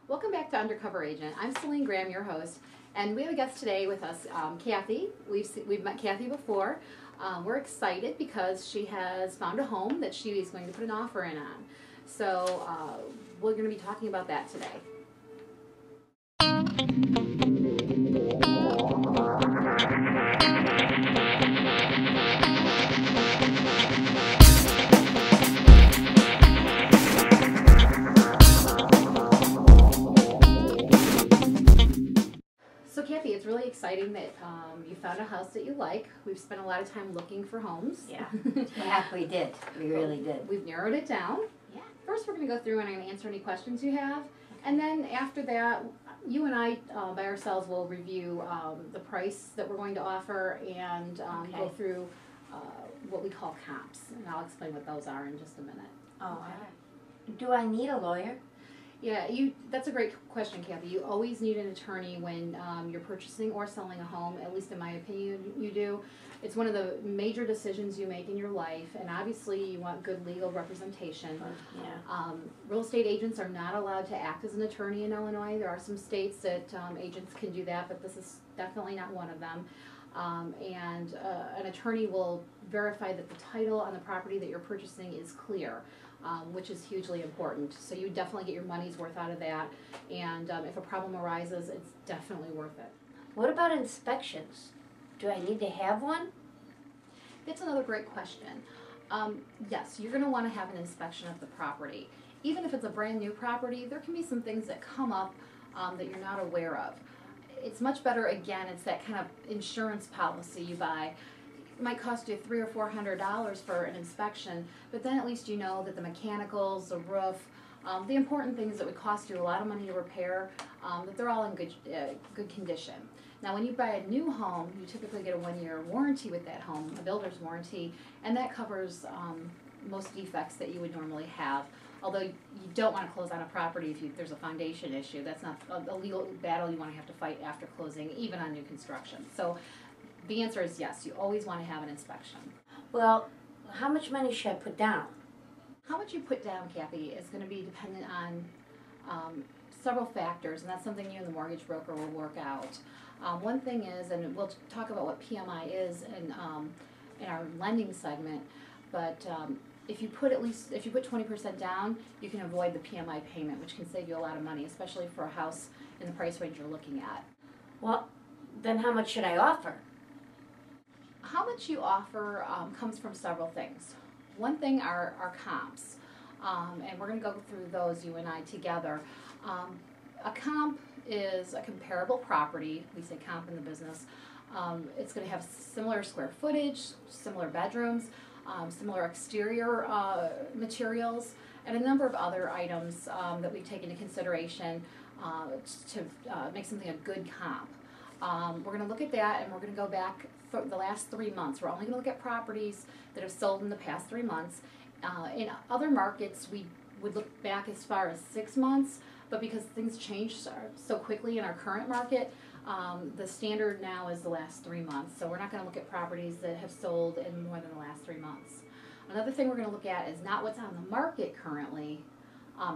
Welcome back to Undercover Agent. I'm Celine Graham, your host, and we have a guest today with us, Kathy. We've met Kathy before. We're excited because she has found a home that she is going to put an offer in on. So we're going to be talking about that today. So Kathy, it's really exciting that you found a house that you like. We've spent a lot of time looking for homes. Yeah, we did. We really did. We've narrowed it down. Yeah. First, we're going to go through and I'm going to answer any questions you have. And then after that, you and I, by ourselves, will review the price that we're going to offer and go through what we call comps. And I'll explain what those are in just a minute. Oh, okay. Do I need a lawyer? Yeah, that's a great question, Kathy. You always need an attorney when you're purchasing or selling a home, at least in my opinion, you do. It's one of the major decisions you make in your life, and obviously you want good legal representation. Yeah. Real estate agents are not allowed to act as an attorney in Illinois. There are some states that agents can do that, but this is definitely not one of them. And an attorney will verify that the title on the property that you're purchasing is clear. Which is hugely important. So you definitely get your money's worth out of that, and if a problem arises, it's definitely worth it. What about inspections? Do I need to have one? That's another great question. Yes, you're going to want to have an inspection of the property. Even if it's a brand new property, there can be some things that come up that you're not aware of. It's much better, again, it's that kind of insurance policy you buy. It might cost you $300 or $400 for an inspection, but then at least you know that the mechanicals, the roof, the important things that would cost you a lot of money to repair, that they're all in good condition. Now, when you buy a new home, you typically get a 1-year warranty with that home, a builder's warranty, and that covers most defects that you would normally have. Although you don't want to close on a property if there's a foundation issue. That's not a legal battle you want to have to fight after closing, even on new construction. So the answer is yes, you always want to have an inspection. Well, how much money should I put down? How much you put down, Kathy, is going to be dependent on several factors, and that's something you and the mortgage broker will work out. One thing is, and we'll talk about what PMI is in our lending segment, but if you put 20% down, you can avoid the PMI payment, which can save you a lot of money, especially for a house in the price range you're looking at. Well, then how much should I offer? How much you offer comes from several things. One thing are comps, and we're going to go through those, you and I, together. A comp is a comparable property. We say comp in the business. It's going to have similar square footage, similar bedrooms, similar exterior materials, and a number of other items that we take into consideration to make something a good comp. We're going to look at that, and we're going to go back for the last 3 months. We're only going to look at properties that have sold in the past 3 months. In other markets, we would look back as far as 6 months, but because things change so quickly in our current market, the standard now is the last 3 months. So we're not going to look at properties that have sold in more than the last 3 months. Another thing we're going to look at is not what's on the market currently,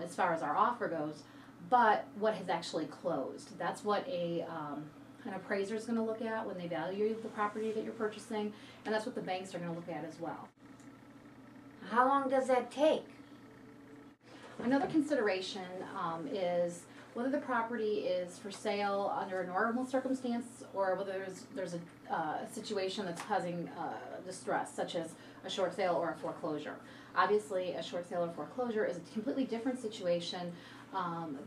as far as our offer goes, but what has actually closed. That's what an appraiser is going to look at when they value the property that you're purchasing, and that's what the banks are going to look at as well. How long does that take? Another consideration is whether the property is for sale under a normal circumstance or whether there's a situation that's causing distress, such as a short sale or a foreclosure. Obviously, a short sale or foreclosure is a completely different situation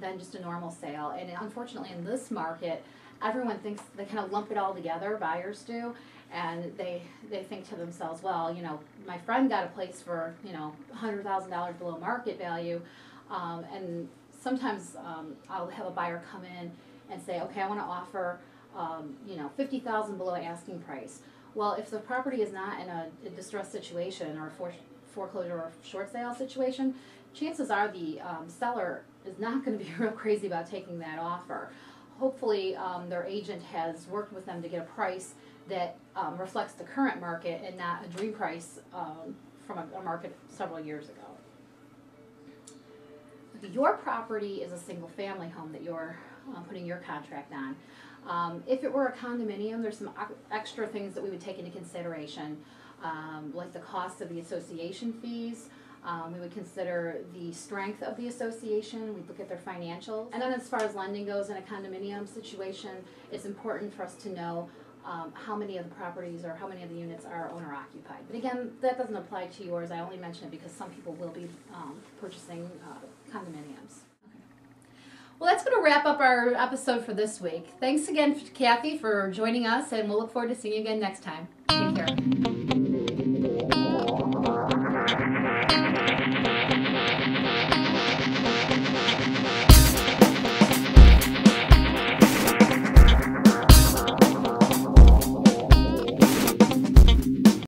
than just a normal sale, and unfortunately in this market, everyone thinks they kind of lump it all together, buyers do, and they think to themselves, well, you know, my friend got a place for, you know, $100,000 below market value, and sometimes I'll have a buyer come in and say, okay, I want to offer, you know, $50,000 below asking price. Well, if the property is not in a distressed situation or a foreclosure or short sale situation, chances are the seller is not going to be real crazy about taking that offer. Hopefully their agent has worked with them to get a price that reflects the current market and not a dream price from a market several years ago. your property is a single family home that you're putting your contract on. If it were a condominium, there's some extra things that we would take into consideration, like the cost of the association fees. We would consider the strength of the association. We'd look at their financials. And then as far as lending goes in a condominium situation, it's important for us to know how many of the properties or how many of the units are owner occupied. But again, that doesn't apply to yours. I only mention it because some people will be purchasing condominiums. Well, that's going to wrap up our episode for this week. Thanks again, Kathy, for joining us, and we'll look forward to seeing you again next time. Take care.